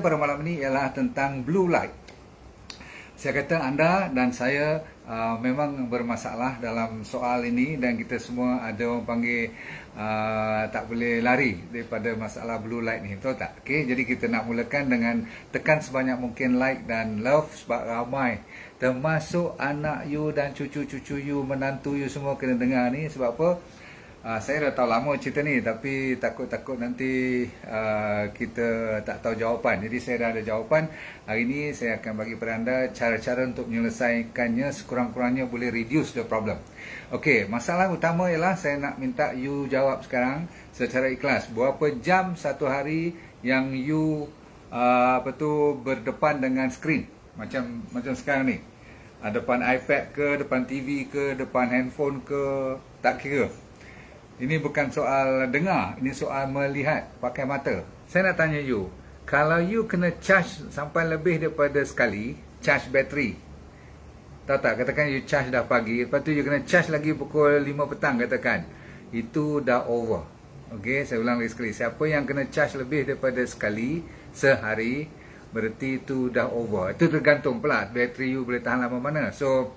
kita pada malam ini ialah tentang blue light. Saya kata anda dan saya memang bermasalah dalam soal ini, dan kita semua ada orang panggil tak boleh lari daripada masalah blue light ni, betul tak? Okay, jadi kita nak mulakan dengan tekan sebanyak mungkin like dan love sebab ramai, termasuk anak you dan cucu-cucu you, menantu you semua kena dengar ni. Sebab apa? Saya dah tahu lama cerita ni, tapi takut-takut nanti kita tak tahu jawapan. Jadi saya dah ada jawapan. Hari ni saya akan bagi kepada anda cara-cara untuk menyelesaikannya, sekurang-kurangnya boleh reduce the problem. Okey, masalah utama ialah saya nak minta you jawab sekarang secara ikhlas. Berapa jam satu hari yang you berdepan dengan skrin? Macam sekarang ni. Depan iPad ke, depan TV ke, depan handphone ke, tak kira. Ini bukan soal dengar, ini soal melihat pakai mata. Saya nak tanya you, kalau you kena charge sampai lebih daripada sekali, charge bateri, tahu tak, katakan you charge dah pagi, lepas tu you kena charge lagi pukul 5 petang katakan, itu dah over. Okey, saya ulang lagi sekali, siapa yang kena charge lebih daripada sekali sehari, berarti itu dah over. Itu tergantung pula bateri you boleh tahan lama mana. So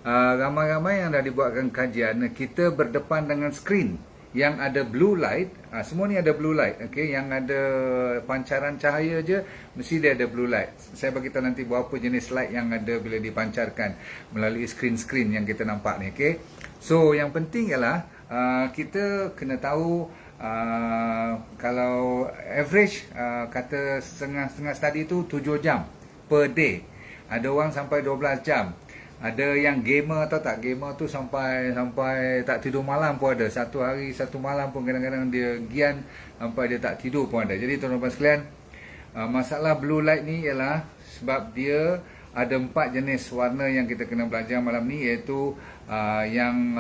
ramai-ramai yang dah dibuatkan kajian, kita berdepan dengan skrin yang ada blue light, semua ni ada blue light, okay? Yang ada pancaran cahaya je, mesti dia ada blue light. Saya bagi tahu nanti berapa jenis light yang ada bila dipancarkan melalui skrin-skrin yang kita nampak ni, okay? So yang penting ialah kita kena tahu kalau average kata setengah study tu 7 jam per day. Ada orang sampai 12 jam. Ada yang gamer, tahu tak, gamer tu sampai tak tidur malam pun ada. Satu hari satu malam pun kadang-kadang dia gian sampai dia tak tidur pun ada. Jadi tuan-tuan sekalian, masalah blue light ni ialah sebab dia ada 4 jenis warna yang kita kena belajar malam ni, iaitu yang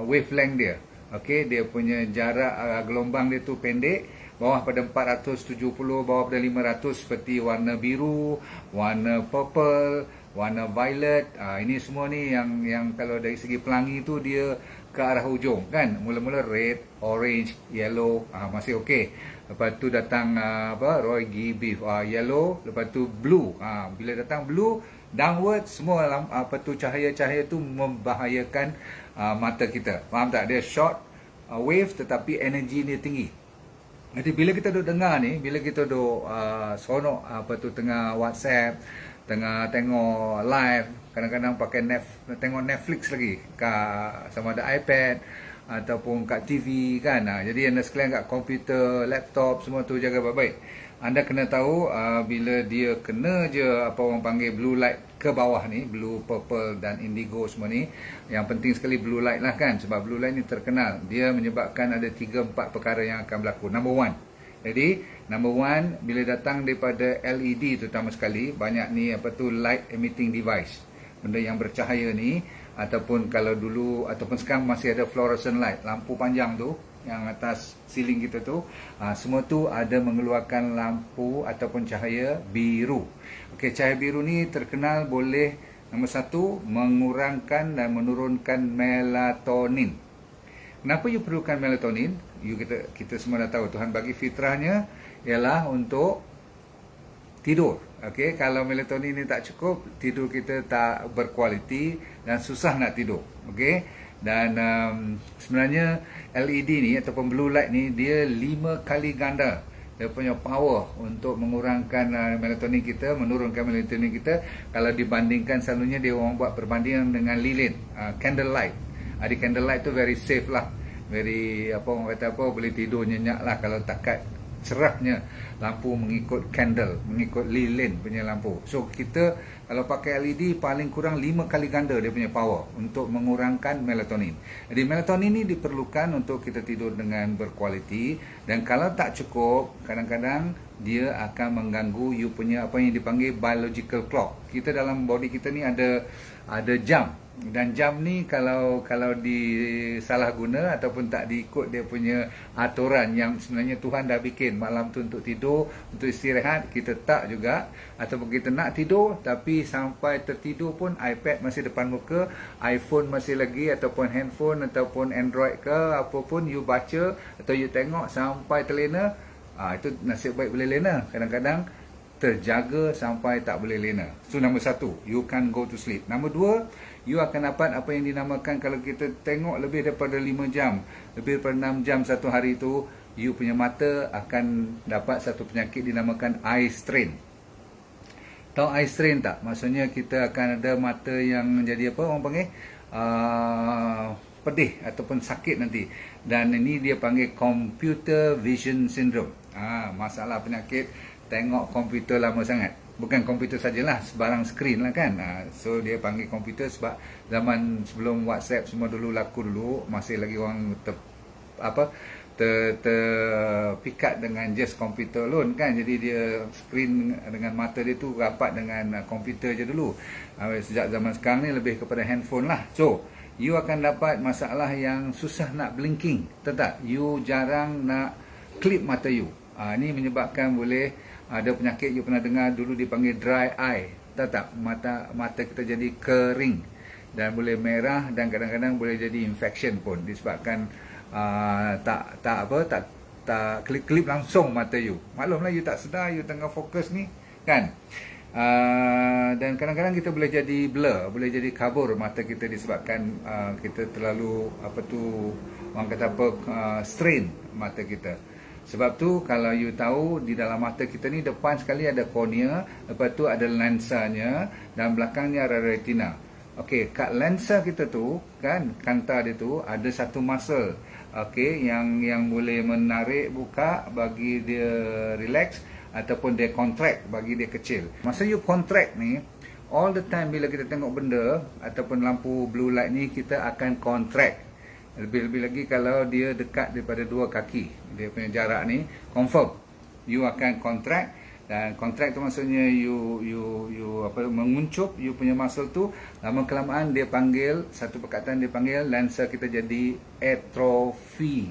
wavelength dia. Okey, dia punya jarak gelombang dia tu pendek, bawah pada 470, bawah pada 500, seperti warna biru, warna purple, warna violet. Ini semua ni yang kalau dari segi pelangi tu dia ke arah hujung kan. Mula-mula red, orange, yellow, masih okey. Lepas tu datang Roy G. Beef, yellow. Lepas tu blue. Bila datang blue, downward, semua cahaya-cahaya tu membahayakan mata kita. Faham tak? Dia short wave tetapi energi dia tinggi. Jadi bila kita duduk dengar ni, bila kita duduk seronok tengah WhatsApp, tengah tengok live, kadang-kadang pakai tengok Netflix lagi sama ada iPad ataupun kat TV kan. Jadi anda sekalian kat komputer, laptop, semua tu jaga baik-baik. Anda kena tahu bila dia kena je apa orang panggil blue light ke bawah ni, blue, purple dan indigo semua ni, yang penting sekali blue light lah kan, sebab blue light ni terkenal dia menyebabkan ada 3-4 perkara yang akan berlaku. Number one, jadi number one, bila datang daripada LED terutama sekali, banyak ni light emitting device, benda yang bercahaya ni, ataupun kalau dulu ataupun sekarang masih ada fluorescent light, lampu panjang tu yang atas ceiling kita tu, semua tu ada mengeluarkan lampu ataupun cahaya biru. Okey, cahaya biru ni terkenal boleh, nombor satu, mengurangkan dan menurunkan melatonin. Kenapa you perlukan melatonin? Kita semua dah tahu Tuhan bagi fitrahnya ialah untuk tidur. Okey, kalau melatonin ni tak cukup, tidur kita tak berkualiti dan susah nak tidur. Okey, dan sebenarnya LED ni ataupun blue light ni dia 5 kali ganda dia punya power untuk mengurangkan melatonin kita, menurunkan melatonin kita, kalau dibandingkan selalunya dia orang buat perbandingan dengan lilin, candlelight. Di candlelight tu very safe lah, very orang kata boleh tidur nyenyak lah kalau takat cerahnya lampu mengikut candle, mengikut lilin punya lampu. So kita kalau pakai LED paling kurang 5 kali ganda dia punya power untuk mengurangkan melatonin. Jadi melatonin ni diperlukan untuk kita tidur dengan berkualiti, dan kalau tak cukup, kadang-kadang dia akan mengganggu you punya apa yang dipanggil biological clock. Kita dalam body kita ni ada jam, dan jam ni kalau disalah guna ataupun tak diikut dia punya aturan yang sebenarnya Tuhan dah bikin malam tu untuk tidur, untuk istirahat, kita tak juga, ataupun kita nak tidur tapi sampai tertidur pun iPad masih depan muka, iPhone masih lagi, ataupun handphone ataupun Android ke apa pun you baca atau you tengok sampai terlena. Itu nasib baik boleh lena. Kadang-kadang terjaga sampai tak boleh lena. So nombor 1, you can't go to sleep. Nombor 2, you akan dapat apa yang dinamakan, kalau kita tengok lebih daripada 5 jam, lebih daripada 6 jam satu hari tu, you punya mata akan dapat satu penyakit dinamakan eye strain. Tahu eye strain tak? Maksudnya kita akan ada mata yang menjadi apa orang panggil? Pedih ataupun sakit nanti. Dan ini dia panggil computer vision syndrome. Masalah penyakit tengok komputer lama sangat. Bukan komputer sajalah, sebarang skrin lah kan. So dia panggil komputer sebab zaman sebelum WhatsApp semua dulu laku dulu, masih lagi orang terpikat dengan just komputer alone kan. Jadi dia skrin dengan mata dia tu rapat dengan komputer je dulu. Sejak zaman sekarang ni lebih kepada handphone lah. So you akan dapat masalah yang susah nak blinking. Tak? You jarang nak klip mata you. Ini menyebabkan boleh ada penyakit you pernah dengar dulu dipanggil dry eye. Tak? Mata kita jadi kering dan boleh merah dan kadang-kadang boleh jadi infection pun disebabkan tak klip langsung mata you. Maklumlah you tak sedar you tengah fokus ni kan. Dan kadang-kadang kita boleh jadi blur, boleh jadi kabur mata kita disebabkan kita terlalu orang kata strain mata kita. Sebab tu kalau you tahu di dalam mata kita ni depan sekali ada cornea, lepas tu ada lensanya dan belakangnya ada retina. Okey, kat lensa kita tu kan, kanta dia tu ada satu muscle, okey, yang boleh menarik buka bagi dia relax ataupun dia contract bagi dia kecil. Masa you contract ni, all the time bila kita tengok benda ataupun lampu blue light ni, kita akan contract. Lebih-lebih lagi kalau dia dekat daripada 2 kaki, dia punya jarak ni, confirm you akan contract. Dan contract tu maksudnya you menguncup you punya muscle tu. Lama kelamaan dia panggil satu perkataan, dia panggil lensa kita jadi atrophy.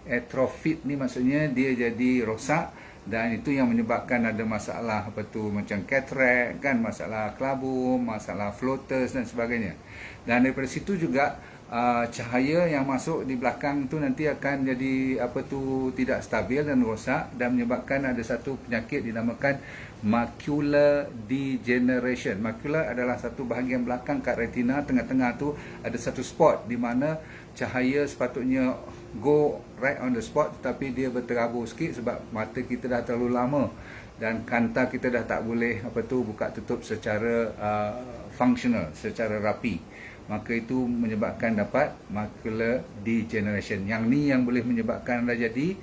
Atrophy ni maksudnya dia jadi rosak, dan itu yang menyebabkan ada masalah macam cataract kan, masalah kelabu, masalah floaters dan sebagainya. Dan daripada situ juga cahaya yang masuk di belakang tu nanti akan jadi tidak stabil dan rosak, dan menyebabkan ada satu penyakit dinamakan macular degeneration. Macula adalah satu bahagian belakang kat retina, tengah-tengah tu ada satu spot di mana cahaya sepatutnya go right on the spot, tetapi dia berterabur sikit sebab mata kita dah terlalu lama dan kanta kita dah tak boleh buka tutup secara functional, secara rapi. Maka itu menyebabkan dapat macular degeneration. Yang ni yang boleh menyebabkan anda jadi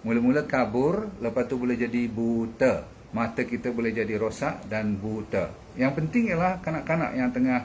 mula-mula kabur, lepas tu boleh jadi buta. Mata kita boleh jadi rosak dan buta. Yang penting ialah kanak-kanak yang tengah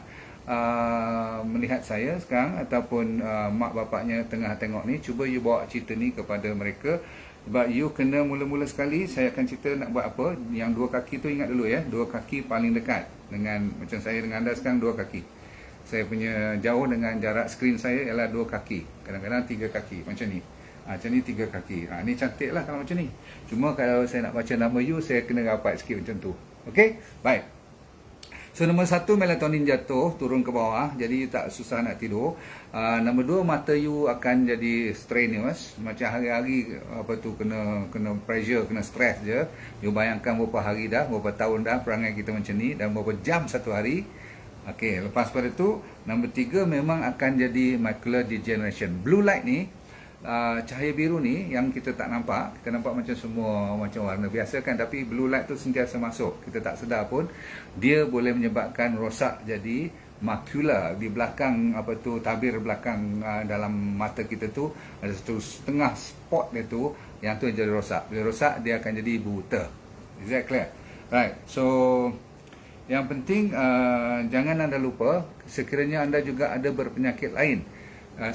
melihat saya sekarang ataupun mak bapaknya tengah tengok ni, cuba you bawa cerita ni kepada mereka. Sebab you kena mula-mula sekali, saya akan cerita nak buat apa. Yang 2 kaki tu ingat dulu ya, 2 kaki paling dekat dengan, macam saya dengan anda sekarang 2 kaki. Saya punya jauh dengan jarak skrin saya ialah 2 kaki. Kadang-kadang 3 kaki macam ni. Macam ni 3 kaki. Ni cantik lah kalau macam ni. Cuma kalau saya nak baca nama you, saya kena rapat sikit macam tu. Okey? Baik. So nombor 1, melatonin jatuh turun ke bawah, jadi you tak susah nak tidur. Nombor 2, mata you akan jadi strenuous, macam hari-hari kena pressure, kena stress je. You bayangkan berapa hari dah, berapa tahun dah perangai kita macam ni, dan berapa jam satu hari. Okey, lepas pada tu nombor 3 memang akan jadi macular degeneration. Blue light ni, cahaya biru ni yang kita tak nampak, kita nampak macam semua macam warna biasa kan, tapi blue light tu sentiasa masuk, kita tak sedar pun dia boleh menyebabkan rosak jadi macula di belakang tabir belakang dalam mata kita tu ada satu setengah spot dia tu, yang tu jadi rosak. Bila rosak dia akan jadi buta. Is that clear? Right. So yang penting jangan anda lupa, sekiranya anda juga ada berpenyakit lain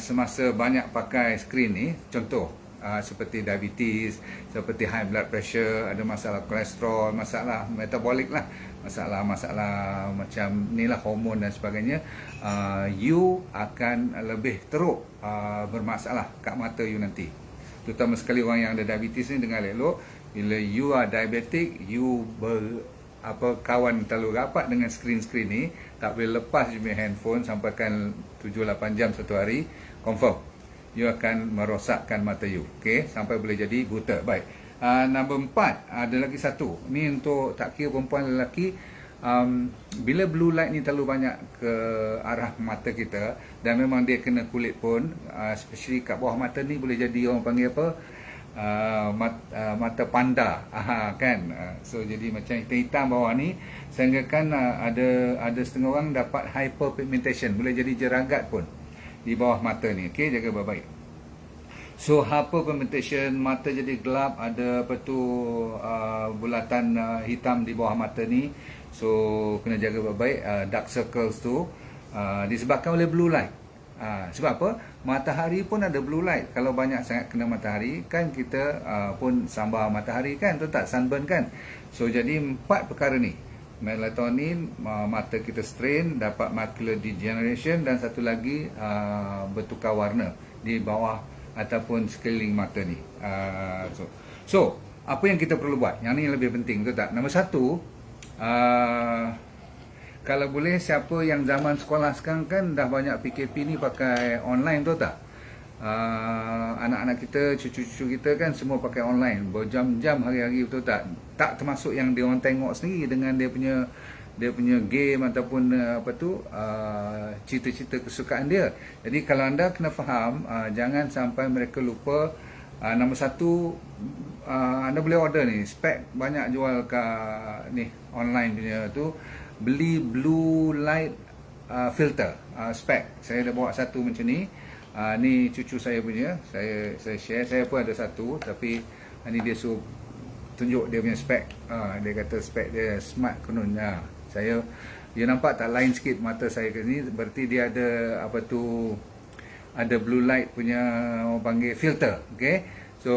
semasa banyak pakai skrin ni, contoh seperti diabetes, seperti high blood pressure, ada masalah kolesterol, masalah metabolik lah, masalah macam ni lah, hormon dan sebagainya, you akan lebih teruk bermasalah kat mata you nanti. Terutama sekali orang yang ada diabetes ni, dengar elok, bila you are diabetic, you kawan terlalu rapat dengan skrin-skrin ni, tak boleh lepas je punya handphone sampaikan 7-8 jam satu hari, confirm you akan merosakkan mata you. Okey, sampai boleh jadi buta. Baik. Nombor 4, ada lagi satu. Ni untuk tak kira perempuan lelaki. Bila blue light ni terlalu banyak ke arah mata kita, dan memang dia kena kulit pun, especially kat bawah mata ni boleh jadi orang panggil apa, mata panda, kan. So jadi macam hitam-hitam bawah ni, sehingga kan ada setengah orang dapat hyperpigmentation, boleh jadi jeragat pun di bawah mata ni. Okey, jaga baik-baik. So hyperpigmentation, mata jadi gelap, ada apa tu, bulatan hitam di bawah mata ni. So kena jaga baik-baik. Dark circles tu disebabkan oleh blue light. Sebab apa? Matahari pun ada blue light. Kalau banyak sangat kena matahari, kan kita pun sambar matahari, kan, tu tak, sunburn, kan. So jadi 4 perkara ni, melatonin, mata kita strain, dapat macular degeneration, dan satu lagi bertukar warna di bawah ataupun sekeliling mata ni. So apa yang kita perlu buat? Yang ni lebih penting, betul tak? Nombor 1, kalau boleh, siapa yang zaman sekolah sekarang kan dah banyak PKP ni pakai online, betul tak? Anak-anak kita, cucu-cucu kita kan semua pakai online, berjam-jam hari-hari, betul tak? Tak termasuk yang dia orang tengok sendiri dengan dia punya game ataupun apa tu, cerita-cerita kesukaan dia. Jadi kalau anda kena faham, jangan sampai mereka lupa. Nombor 1, anda boleh order ni, spek banyak jual kat ni online punya tu, beli blue light filter, spek. Saya dah bawa satu macam ni. Ni cucu saya punya, saya share. Saya pun ada satu, tapi ni dia suruh tunjuk dia punya spek. Dia kata spek dia smart kononnya. Dia nampak tak lain sikit mata saya ke ni, berarti dia ada apa tu, ada blue light punya, orang panggil filter. Okay, so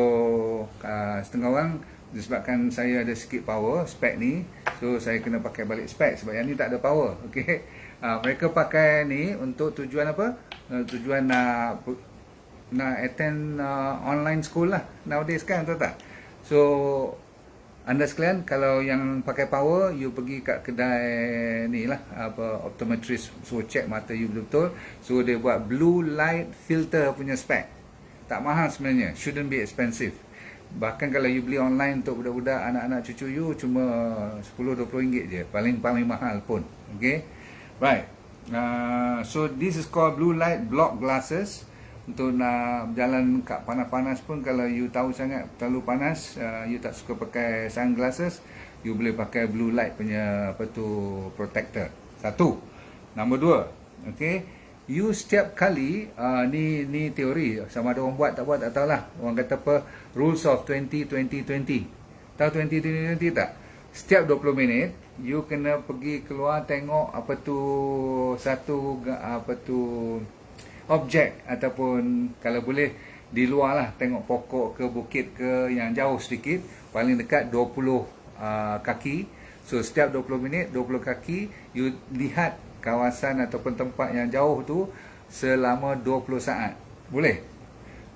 setengah orang, disebabkan saya ada sikit power spek ni, so saya kena pakai balik spek, sebab yang ni tak ada power. Okay, mereka pakai ni untuk tujuan apa? Tujuan nak attend online school lah nowadays, kan, betul tak? So anda sekalian, kalau yang pakai power, you pergi kat kedai ni lah, apa, optometrist, so check mata you betul-betul. So dia buat blue light filter punya spek. Tak mahal sebenarnya, shouldn't be expensive. Bahkan kalau you beli online untuk budak-budak, anak-anak cucu you, cuma 10-20 ringgit je, paling mahal pun. Okay, right. So this is called blue light block glasses. Untuk nak berjalan kat panas-panas pun, kalau you tahu sangat terlalu panas, you tak suka pakai sunglasses, you boleh pakai blue light punya apa tu, protector. 1. Nombor 2, okay, you setiap kali, ni teori, sama ada orang buat tak buat tak tahulah. Orang kata apa, rules of 20-20-20. Tahu 20-20-20 tak? Setiap 20 minit you kena pergi keluar tengok apa tu, satu apa tu, objek, ataupun kalau boleh di luar lah, tengok pokok ke bukit ke, yang jauh sedikit, paling dekat 20 kaki. So setiap 20 minit 20 kaki, you lihat kawasan ataupun tempat yang jauh tu selama 20 saat. Boleh?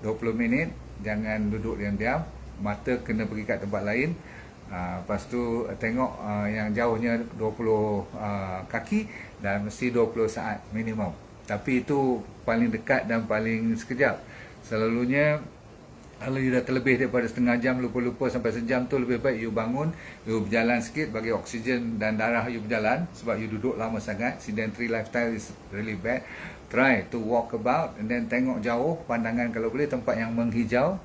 20 minit, jangan duduk diam-diam, mata kena pergi kat tempat lain. Lepas tu tengok yang jauhnya 20 kaki, dan mesti 20 saat minimum. Tapi itu paling dekat dan paling sekejap. Selalunya kalau you dah terlebih daripada setengah jam, lupa-lupa sampai sejam tu, lebih baik you bangun, you berjalan sikit, bagi oksigen dan darah you berjalan. Sebab you duduk lama sangat, sedentary lifestyle is really bad. Try to walk about, and then tengok jauh, pandangan kalau boleh tempat yang menghijau.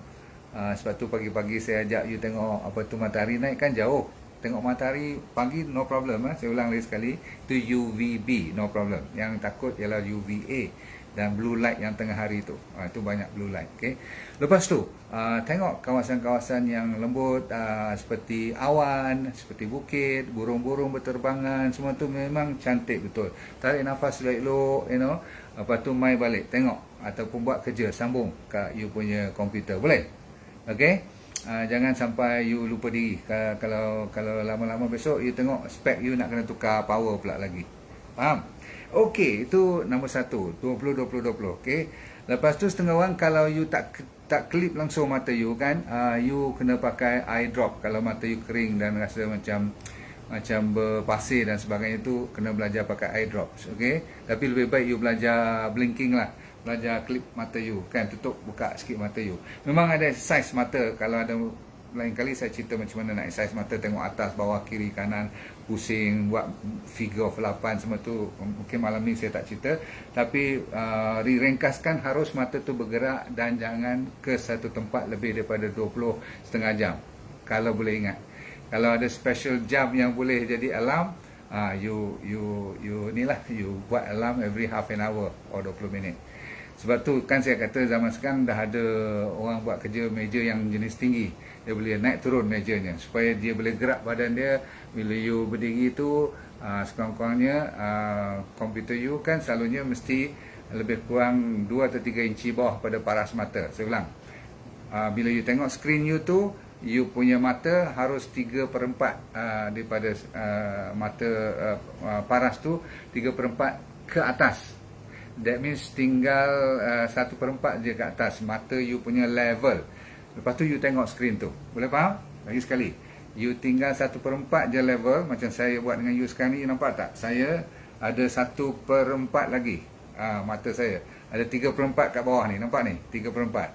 Sebab tu pagi-pagi saya ajak you tengok apa tu, matahari naik kan jauh. Tengok matahari pagi, no problem. Saya ulang lagi sekali, itu UVB, no problem. Yang takut ialah UVA dan blue light yang tengah hari tu. Itu banyak blue light. Okay. Lepas tu tengok kawasan-kawasan yang lembut, seperti awan, seperti bukit, burung-burung berterbangan, semua tu memang cantik betul. Tarik nafas elok-elok, lepas tu mai balik tengok, ataupun buat kerja, sambung kat you punya komputer. Boleh? Okay. Jangan sampai you lupa diri. Kalau lama-lama besok you tengok spek you nak kena tukar power pula lagi. Faham? Okey, itu nombor 1, 20-20-20. Okey. Lepas tu setengah orang, kalau you tak klip langsung mata you, kan, you kena pakai eye drop. Kalau mata you kering dan rasa macam berpasir dan sebagainya, tu kena belajar pakai eye drops. Okey. Tapi lebih baik you belajar blinking lah. Belajar klip mata you, kan, tutup buka sikit mata you. Memang ada exercise mata. Kalau ada lain kali saya cerita macam mana nak exercise mata, tengok atas, bawah, kiri, kanan, pusing, buat figure of 8 semua tu. Mungkin malam ni saya tak cerita, tapi ringkaskan, harus mata tu bergerak dan jangan ke satu tempat lebih daripada 20 setengah jam kalau boleh ingat. Kalau ada special jam yang boleh jadi alarm, you buat alarm every half an hour or 20 minit. Sebab tu kan saya kata zaman sekarang dah ada orang buat kerja meja yang jenis tinggi. Dia boleh naik turun mejanya supaya dia boleh gerak badan dia. Bila you berdiri tu, sekurang-kurangnya komputer you kan selalunya mesti lebih kurang 2 atau 3 inci bawah pada paras mata. Saya ulang, bila you tengok screen you tu, you punya mata harus 3/4 daripada mata paras tu 3/4 ke atas. That means tinggal 1/4 je ke atas mata you punya level. Lepas tu you tengok screen tu. Boleh faham? Lagi sekali, you tinggal 1/4 je level. Macam saya buat dengan you sekarang ni, you nampak tak? Saya ada 1/4 lagi mata saya. Ada 3/4 kat bawah ni. Nampak ni? 3/4.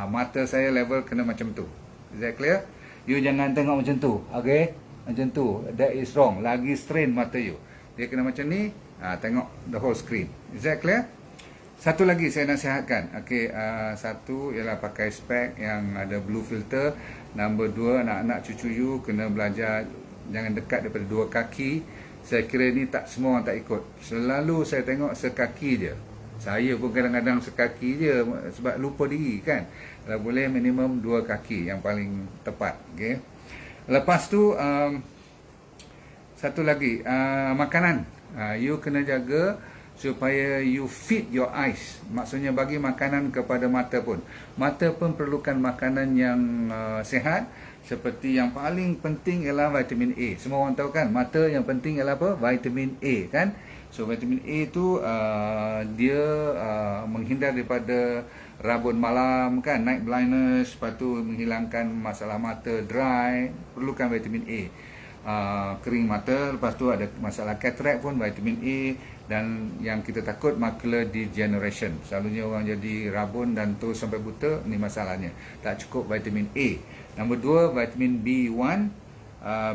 Mata saya level kena macam tu. Is that clear? You jangan tengok macam tu. Okay? Macam tu. That is wrong. Lagi strain mata you. Dia kena macam ni. Tengok the whole screen. Is that clear? Satu lagi saya nasihatkan. Okay, satu ialah pakai spek yang ada blue filter. Nombor 2, anak-anak cucu you kena belajar jangan dekat daripada 2 kaki. Saya kira ni tak semua orang tak ikut. Selalu saya tengok sekaki je. Saya pun kadang-kadang sekaki je sebab lupa diri kan. Kalau boleh minimum 2 kaki yang paling tepat. Okay. Lepas tu satu lagi, makanan. You kena jaga supaya you feed your eyes. Maksudnya bagi makanan kepada mata pun. Mata pun perlukan makanan yang sihat. Seperti yang paling penting ialah vitamin A. Semua orang tahu kan, mata yang penting ialah apa? Vitamin A kan. So vitamin A tu dia menghindar daripada rabun malam kan, night blindness. Lepas tu menghilangkan masalah mata dry, perlukan vitamin A. Kering mata, lepas tu ada masalah cataract pun vitamin A. Dan yang kita takut macular degeneration, selalunya orang jadi rabun dan terus sampai buta. Ni masalahnya, tak cukup vitamin A. Nombor 2, vitamin B1,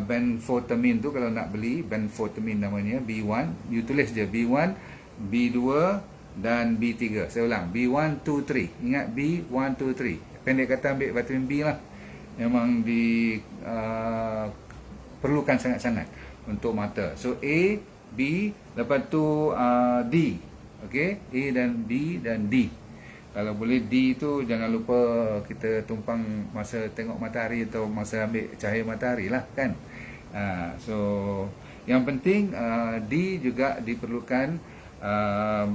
benfotiamine tu kalau nak beli, benfotiamine namanya, B1, you tulis je B1, B2 dan B3. Saya ulang, B1, 2, 3. Ingat B1, 2, 3. Pendek kata ambil vitamin B lah. Memang di perlukan sangat-sangat untuk mata. So A, B, lepas tu D. Okay, A dan B dan D. Kalau boleh D tu jangan lupa kita tumpang masa tengok matahari atau masa ambil cahaya matahari lah kan. So yang penting D juga diperlukan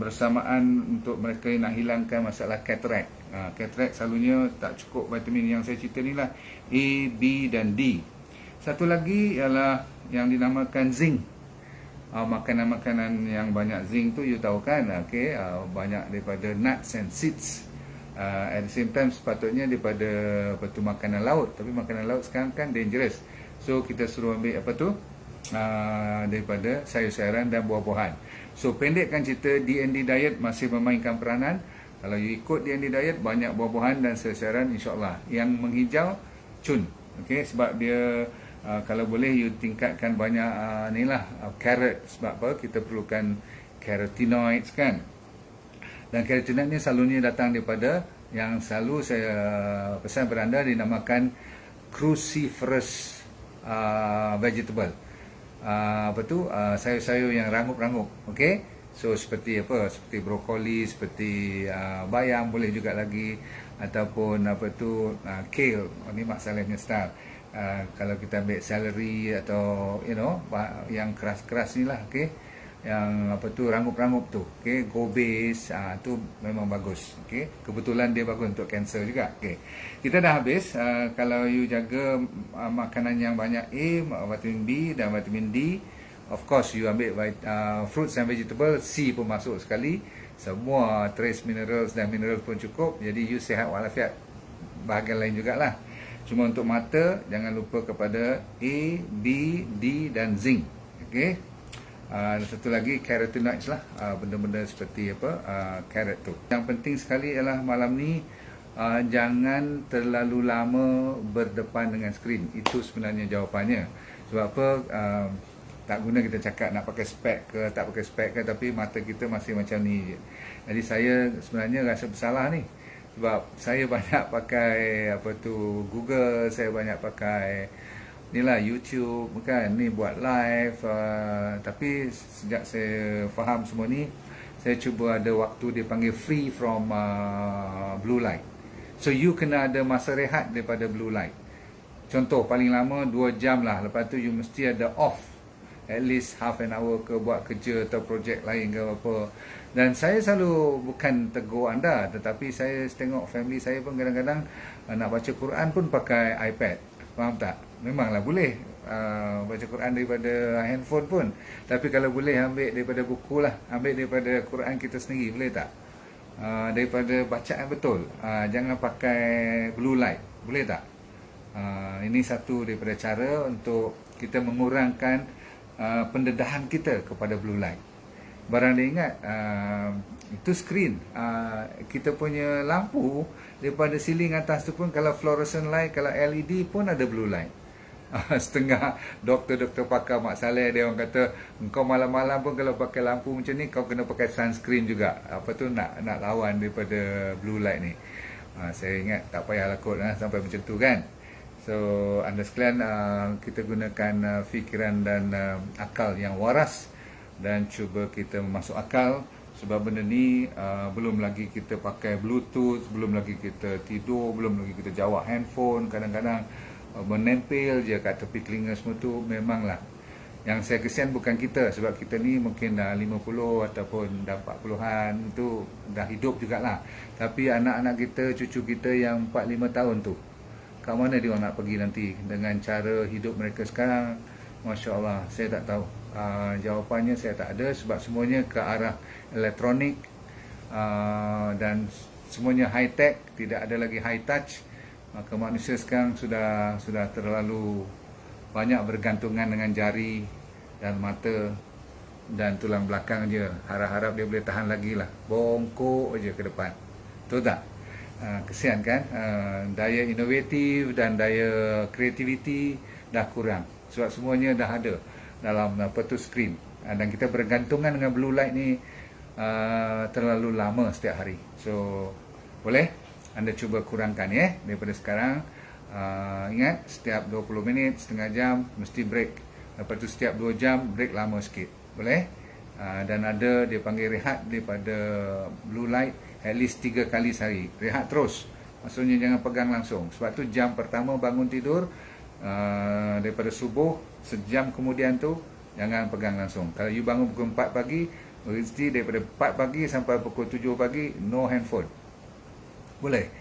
bersamaan untuk mereka yang nak hilangkan masalah cataract. Cataract selalunya tak cukup vitamin yang saya cerita ni lah, A, B dan D. Satu lagi ialah yang dinamakan zinc. Makanan-makanan yang banyak zinc tu you tahu kan, okay, banyak daripada nuts and seeds. At the same time sepatutnya daripada makanan laut. Tapi makanan laut sekarang kan dangerous. So kita suruh ambil daripada sayur-sayuran dan buah-buahan. So pendekkan cerita, DND diet masih memainkan peranan. Kalau you ikut DND diet, banyak buah-buahan dan sayur-sayuran insyaAllah. Yang menghijau, cun. Okay, sebab dia kalau boleh you tingkatkan banyak carrot. Sebab apa? Kita perlukan carotenoids kan. Dan carotenoid ni selalunya datang daripada yang selalu saya pesan pada anda, dinamakan cruciferous vegetable. Sayur-sayur yang rangup-rangup. Okay, so seperti apa? Seperti brokoli, seperti bayam boleh juga lagi, ataupun kale. Ini Mak Saleh punya style. Kalau kita ambil celery atau yang keras-keras ni lah, okay, yang rangup-rangup tu, okay, gobis, tu memang bagus, okay. Kebetulan dia bagus untuk kanser juga, okay. Kita dah habis. Kalau you jaga makanan yang banyak A, vitamin B dan vitamin D, of course you ambil fruits and vegetable, C pun masuk sekali, semua trace minerals dan mineral pun cukup, jadi you sihat walafiat. Bahagian lain jugalah. Cuma untuk mata, jangan lupa kepada A, B, D dan zinc. Okay. Satu lagi carotenoids lah, benda-benda seperti carrot tu. Yang penting sekali ialah malam ni jangan terlalu lama berdepan dengan skrin. Itu sebenarnya jawapannya. Sebab apa? Tak guna kita cakap nak pakai spek ke tak pakai spek ke, tapi mata kita masih macam ni je. Jadi saya sebenarnya rasa bersalah ni. Sebab saya banyak pakai Google, saya banyak pakai inilah YouTube kan, ni buat live, tapi sejak saya faham semua ni, saya cuba ada waktu dia panggil free from blue light. So you kena ada masa rehat daripada blue light. Contoh paling lama 2 jam lah, lepas tu you mesti ada off at least half an hour ke buat kerja atau projek lain ke apa. Dan saya selalu bukan tegur anda, tetapi saya tengok family saya pun kadang-kadang nak baca Quran pun pakai iPad. Faham tak? Memanglah boleh baca Quran daripada handphone pun, tapi kalau boleh ambil daripada buku lah, ambil daripada Quran kita sendiri, boleh tak? Daripada bacaan betul, jangan pakai blue light, boleh tak? Ini satu daripada cara untuk kita mengurangkan pendedahan kita kepada blue light. Barang dia ingat, itu skrin, kita punya lampu daripada siling atas tu pun kalau fluorescent light, kalau LED pun ada blue light. Setengah doktor-doktor pakar Mak Saleh dia orang kata, engkau malam-malam pun kalau pakai lampu macam ni kau kena pakai sunscreen juga. Apa tu nak lawan daripada blue light ni. Saya ingat tak payahlah kot sampai macam tu kan. So anda sekalian, kita gunakan fikiran dan akal yang waras dan cuba kita masuk akal. Sebab benda ni belum lagi kita pakai bluetooth, belum lagi kita tidur, belum lagi kita jawab handphone, kadang-kadang menempel je kat tepi telinga semua tu. Memanglah yang saya kesian bukan kita, sebab kita ni mungkin dah 50 ataupun dah 40-an tu dah hidup jugalah. Tapi anak-anak kita, cucu kita yang 4-5 tahun tu, kat mana dia orang nak pergi nanti dengan cara hidup mereka sekarang? Masya Allah, saya tak tahu. Jawapannya saya tak ada, sebab semuanya ke arah elektronik, dan semuanya high tech, tidak ada lagi high touch. Maka manusia sekarang sudah terlalu banyak bergantungan dengan jari dan mata dan tulang belakang je. Harap-harap dia boleh tahan lagi lah, bongkok je ke depan. Betul tak? Kesian kan? Daya inovatif dan daya kreativiti dah kurang, sebab semuanya dah ada dalam skrin. Dan kita bergantungan dengan blue light ni terlalu lama setiap hari. So boleh anda cuba kurangkan daripada sekarang. Ingat, setiap 20 minit, setengah jam mesti break. Lepas tu setiap 2 jam break lama sikit. Boleh? Dan ada dia panggil rehat daripada blue light at least 3 kali sehari. Rehat terus, maksudnya jangan pegang langsung. Sebab tu jam pertama bangun tidur, daripada subuh, sejam kemudian tu jangan pegang langsung. Kalau you bangun pukul 4 pagi, mesti daripada 4 pagi sampai pukul 7 pagi no handphone. Boleh?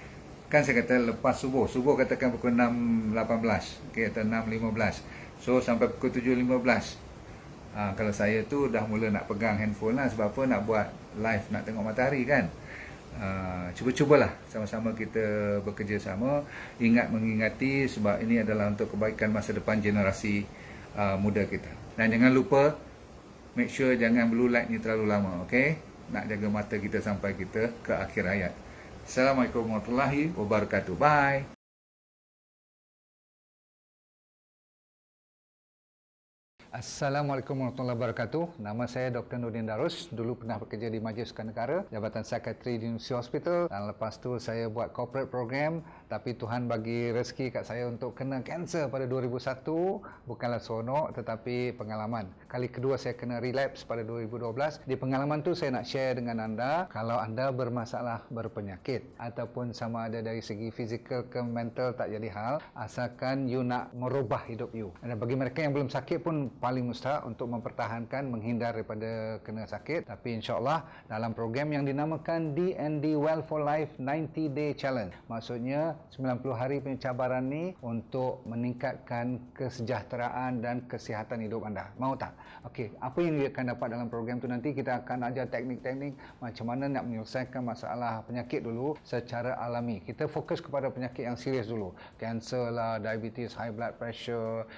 Kan saya kata lepas subuh katakan pukul 6.18, atau 6.15. So sampai pukul 7.15. Kalau saya tu dah mula nak pegang handphone lah. Sebab apa? Nak buat live, nak tengok matahari kan. Cuba-cubalah sama-sama kita bekerja sama. Mengingati, sebab ini adalah untuk kebaikan masa depan generasi muda kita. Dan jangan lupa, make sure jangan blue light ni terlalu lama, okay? Nak jaga mata kita sampai kita ke akhir hayat. Assalamualaikum warahmatullahi wabarakatuh. Bye. Assalamualaikum warahmatullahi wabarakatuh. Nama saya Dr. Nurdin Darus. Dulu pernah bekerja di Majlis Sukan Negara, Jabatan Psikiatri di University Hospital, dan lepas tu saya buat corporate program. Tapi Tuhan bagi rezeki kat saya untuk kena kanser pada 2001. Bukanlah seronok, tetapi pengalaman. Kali kedua saya kena relapse pada 2012. Di pengalaman tu saya nak share dengan anda, kalau anda bermasalah berpenyakit ataupun sama ada dari segi fizikal ke mental, tak jadi hal, asalkan you nak merubah hidup you. Dan bagi mereka yang belum sakit pun paling mustahak untuk mempertahankan, menghindar daripada kena sakit. Tapi insyaAllah dalam program yang dinamakan DND Well for Life 90 Day Challenge, maksudnya 90 hari punya cabaran ni untuk meningkatkan kesejahteraan dan kesihatan hidup anda. Mau tak? Okey, apa yang dia akan dapat dalam program tu nanti kita akan ajar teknik-teknik macam mana nak menyelesaikan masalah penyakit dulu secara alami. Kita fokus kepada penyakit yang serius dulu. Kanser lah, diabetes, high blood pressure,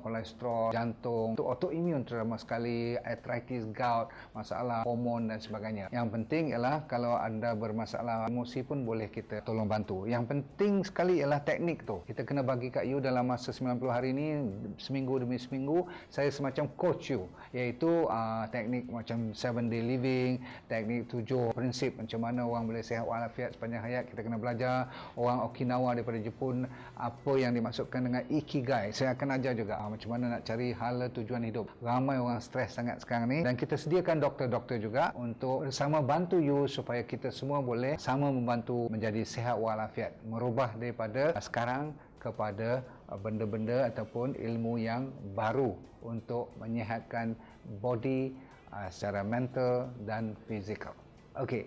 kolesterol, jantung, untuk autoimun terutama sekali, arthritis, gout, masalah hormon dan sebagainya. Yang penting ialah kalau anda bermasalah emosi pun boleh kita tolong bantu. Yang penting sekali ialah teknik tu. Kita kena bagi kat you dalam masa 90 hari ni, seminggu demi seminggu, saya semacam coach you, iaitu teknik macam 7 day living, teknik 7 prinsip macam mana orang boleh sihat walafiat sepanjang hayat. Kita kena belajar orang Okinawa daripada Jepun, apa yang dimaksudkan dengan ikigai. Saya akan ajar juga macam mana nak cari hala tujuan hidup. Ramai orang stres sangat sekarang ni, dan kita sediakan doktor-doktor juga untuk bersama bantu you supaya kita semua boleh sama membantu menjadi sihat walafiat, merubah daripada sekarang kepada benda-benda ataupun ilmu yang baru untuk menyihatkan body secara mental dan fizikal. Okey.